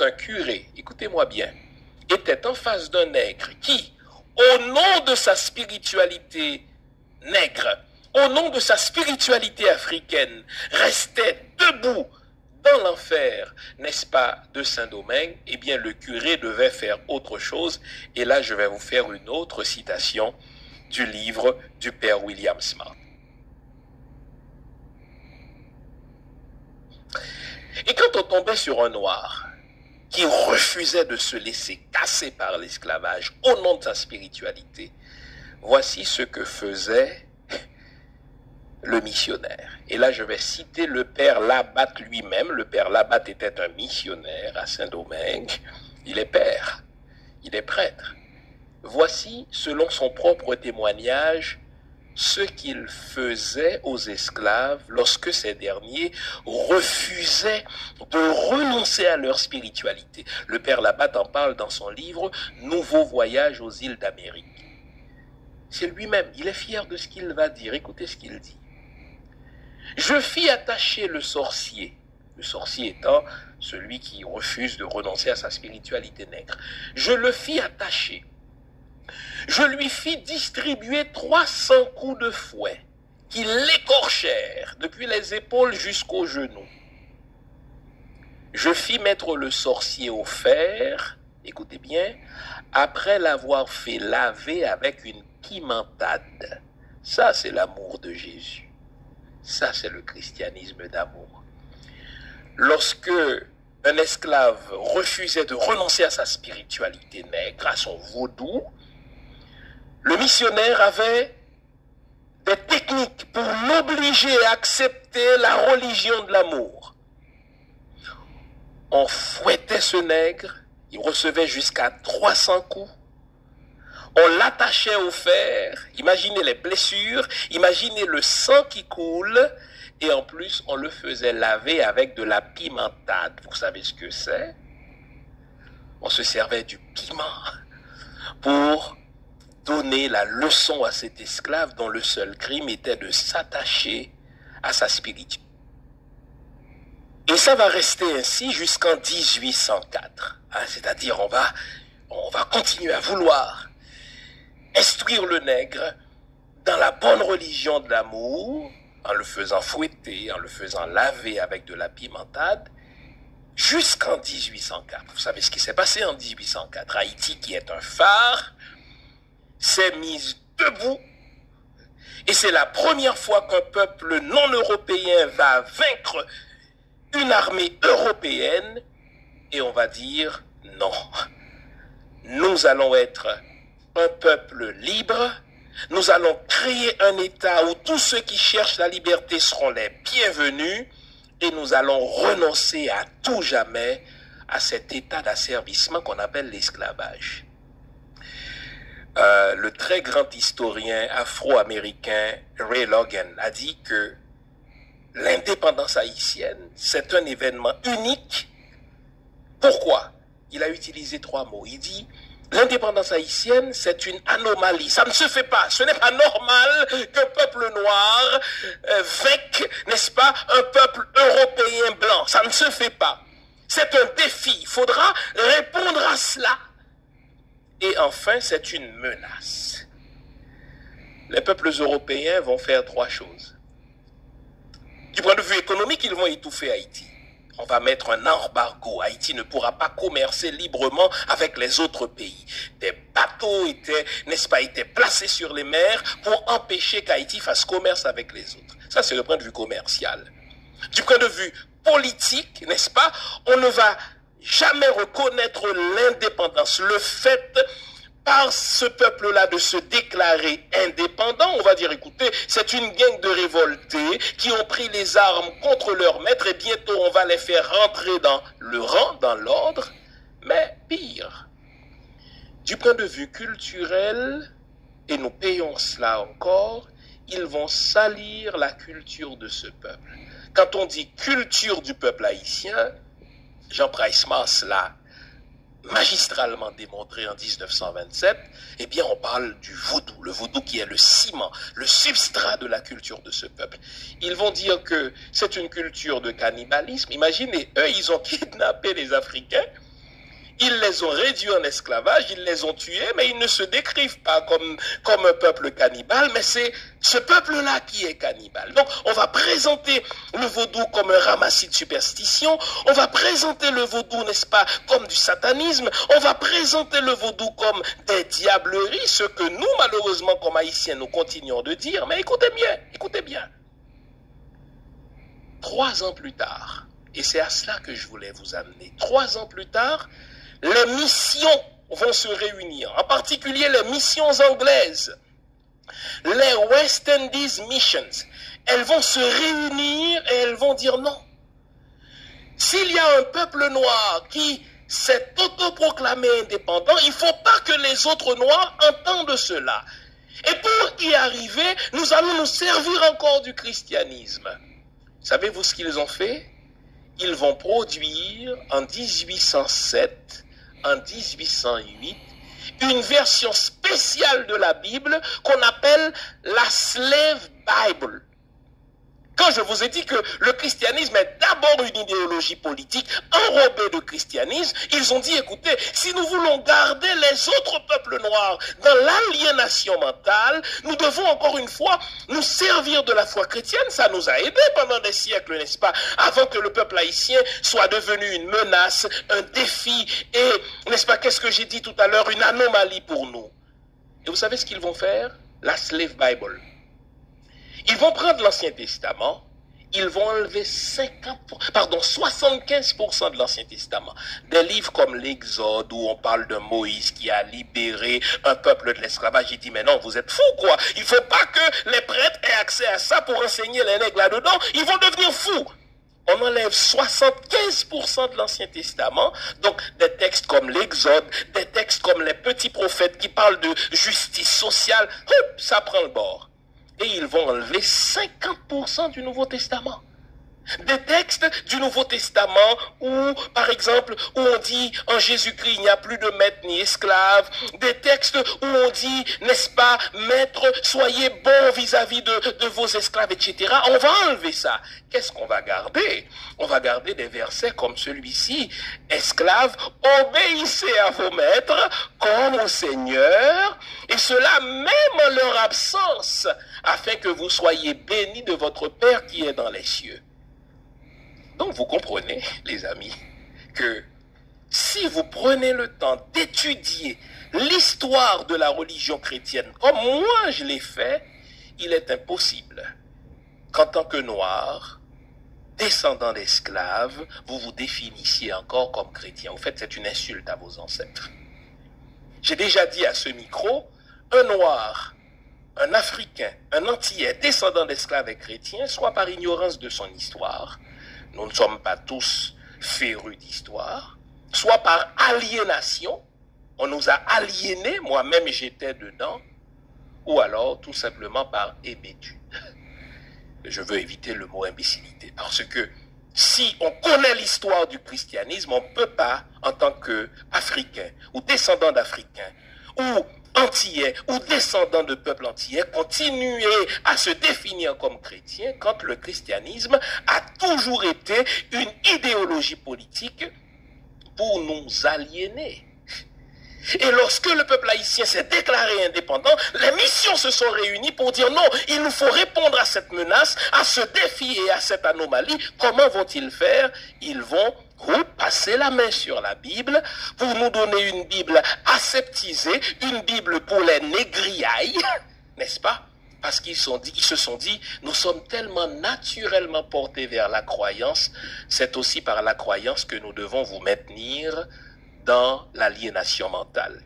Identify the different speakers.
Speaker 1: un curé, écoutez-moi bien, était en face d'un nègre qui, au nom de sa spiritualité nègre, au nom de sa spiritualité africaine, restait debout dans l'enfer, n'est-ce pas, de Saint-Domingue, eh bien le curé devait faire autre chose. Et là, je vais vous faire une autre citation du livre du père William Smart. Et quand on tombait sur un noir qui refusait de se laisser casser par l'esclavage au nom de sa spiritualité, voici ce que faisait le missionnaire. Et là, je vais citer le père Labatte lui-même. Le père Labatte était un missionnaire à Saint-Domingue. Il est père, il est prêtre. Voici, selon son propre témoignage, ce qu'il faisait aux esclaves lorsque ces derniers refusaient de renoncer à leur spiritualité. Le père Labatte en parle dans son livre « Nouveau voyage aux îles d'Amérique ». C'est lui-même, il est fier de ce qu'il va dire. Écoutez ce qu'il dit. « Je fis attacher le sorcier étant celui qui refuse de renoncer à sa spiritualité nègre. Je le fis attacher. Je lui fis distribuer 300 coups de fouet qui l'écorchèrent depuis les épaules jusqu'aux genoux. Je fis mettre le sorcier au fer, écoutez bien, après l'avoir fait laver avec une pimentade. Ça, c'est l'amour de Jésus. Ça, c'est le christianisme d'amour. Lorsque un esclave refusait de renoncer à sa spiritualité nègre, à son vaudou, le missionnaire avait des techniques pour l'obliger à accepter la religion de l'amour. On fouettait ce nègre, il recevait jusqu'à 300 coups. On l'attachait au fer, imaginez les blessures, imaginez le sang qui coule, et en plus on le faisait laver avec de la pimentade. Vous savez ce que c'est? On se servait du piment pour donner la leçon à cet esclave dont le seul crime était de s'attacher à sa spiritualité. Et ça va rester ainsi jusqu'en 1804. C'est-à-dire on va continuer à vouloir instruire le nègre dans la bonne religion de l'amour, en le faisant fouetter, en le faisant laver avec de la pimentade, jusqu'en 1804. Vous savez ce qui s'est passé en 1804. Haïti, qui est un phare, s'est mise debout, et c'est la première fois qu'un peuple non européen va vaincre une armée européenne, et on va dire non. Nous allons être un peuple libre, nous allons créer un État où tous ceux qui cherchent la liberté seront les bienvenus, et nous allons renoncer à tout jamais à cet état d'asservissement qu'on appelle l'esclavage. Le très grand historien afro-américain Ray Logan a dit que l'indépendance haïtienne, c'est un événement unique. Pourquoi? Il a utilisé 3 mots. Il dit, l'indépendance haïtienne, c'est une anomalie. Ça ne se fait pas. Ce n'est pas normal qu'un peuple noir vainque, n'est-ce pas, un peuple européen blanc. Ça ne se fait pas. C'est un défi. Il faudra répondre à cela. Et enfin, c'est une menace. Les peuples européens vont faire 3 choses. Du point de vue économique, ils vont étouffer Haïti. On va mettre un embargo. Haïti ne pourra pas commercer librement avec les autres pays. Des bateaux étaient, n'est-ce pas, étaient placés sur les mers pour empêcher qu'Haïti fasse commerce avec les autres. Ça, c'est le point de vue commercial. Du point de vue politique, n'est-ce pas, on ne va jamais reconnaître l'indépendance. Le fait par ce peuple-là de se déclarer indépendant, on va dire, écoutez, c'est une gang de révoltés qui ont pris les armes contre leur maître et bientôt on va les faire rentrer dans le rang, dans l'ordre. Mais pire, du point de vue culturel, et nous payons cela encore, ils vont salir la culture de ce peuple. Quand on dit culture du peuple haïtien, Jean Price-Mars l'a magistralement démontré en 1927, eh bien on parle du vaudou, le vaudou qui est le ciment, le substrat de la culture de ce peuple. Ils vont dire que c'est une culture de cannibalisme. Imaginez, eux, ils ont kidnappé les Africains, Ils les ont réduits en esclavage, ils les ont tués, mais ils ne se décrivent pas comme un peuple cannibale, mais c'est ce peuple-là qui est cannibale. Donc, on va présenter le vaudou comme un ramassis de superstition, on va présenter le vaudou, n'est-ce pas, comme du satanisme, on va présenter le vaudou comme des diableries, ce que nous, malheureusement, comme Haïtiens, nous continuons de dire, mais écoutez bien. 3 ans plus tard, et c'est à cela que je voulais vous amener, 3 ans plus tard, les missions vont se réunir, en particulier les missions anglaises, les West Indies Missions. Elles vont se réunir et elles vont dire non. S'il y a un peuple noir qui s'est autoproclamé indépendant, il ne faut pas que les autres noirs entendent cela. Et pour y arriver, nous allons nous servir encore du christianisme. Savez-vous ce qu'ils ont fait? Ils vont produire en 1807, en 1808, une version spéciale de la Bible qu'on appelle la Slave Bible. Quand je vous ai dit que le christianisme est d'abord une idéologie politique enrobée de christianisme, ils ont dit, écoutez, si nous voulons garder les autres peuples noirs dans l'aliénation mentale, nous devons encore une fois nous servir de la foi chrétienne. Ça nous a aidés pendant des siècles, n'est-ce pas, avant que le peuple haïtien soit devenu une menace, un défi et, n'est-ce pas, qu'est-ce que j'ai dit tout à l'heure, une anomalie pour nous. Et vous savez ce qu'ils vont faire? La Slave Bible. Ils vont prendre l'Ancien Testament, ils vont enlever 75% de l'Ancien Testament. Des livres comme l'Exode, où on parle de Moïse qui a libéré un peuple de l'esclavage. Il dit, mais non, vous êtes fous, quoi. Il ne faut pas que les prêtres aient accès à ça pour enseigner les nègres là-dedans. Ils vont devenir fous. On enlève 75% de l'Ancien Testament, donc des textes comme l'Exode, des textes comme les petits prophètes qui parlent de justice sociale, ça prend le bord. Et ils vont enlever 50% du Nouveau Testament. Des textes du Nouveau Testament où, par exemple, où on dit en Jésus-Christ, il n'y a plus de maître ni esclave. Des textes où on dit, n'est-ce pas, maître, soyez bons vis-à-vis de vos esclaves, etc. On va enlever ça. Qu'est-ce qu'on va garder? On va garder des versets comme celui-ci. Esclaves, obéissez à vos maîtres comme au Seigneur, et cela même en leur absence, afin que vous soyez bénis de votre Père qui est dans les cieux. Donc vous comprenez, les amis, que si vous prenez le temps d'étudier l'histoire de la religion chrétienne, comme moi je l'ai fait, il est impossible qu'en tant que noir, descendant d'esclaves, vous vous définissiez encore comme chrétien. En fait, c'est une insulte à vos ancêtres. J'ai déjà dit à ce micro, un noir, un Africain, un Antillais, descendant d'esclaves et chrétien, soit par ignorance de son histoire, nous ne sommes pas tous férus d'histoire, soit par aliénation, on nous a aliénés, moi-même j'étais dedans, ou alors tout simplement par hébétude. Je veux éviter le mot imbécilité, parce que si on connaît l'histoire du christianisme, on ne peut pas, en tant qu'Africain, ou descendant d'Africains, ou Antillais, ou descendant de peuples antillais, continuer à se définir comme chrétien quand le christianisme a toujours été une idéologie politique pour nous aliéner. Et lorsque le peuple haïtien s'est déclaré indépendant, les missions se sont réunies pour dire non, il nous faut répondre à cette menace, à ce défi et à cette anomalie. Comment vont-ils faire? Ils vont passer la main sur la Bible pour nous donner une Bible aseptisée, une Bible pour les négriailles, n'est-ce pas? Parce qu'ils se sont dit, nous sommes tellement naturellement portés vers la croyance, c'est aussi par la croyance que nous devons vous maintenir dans l'aliénation mentale.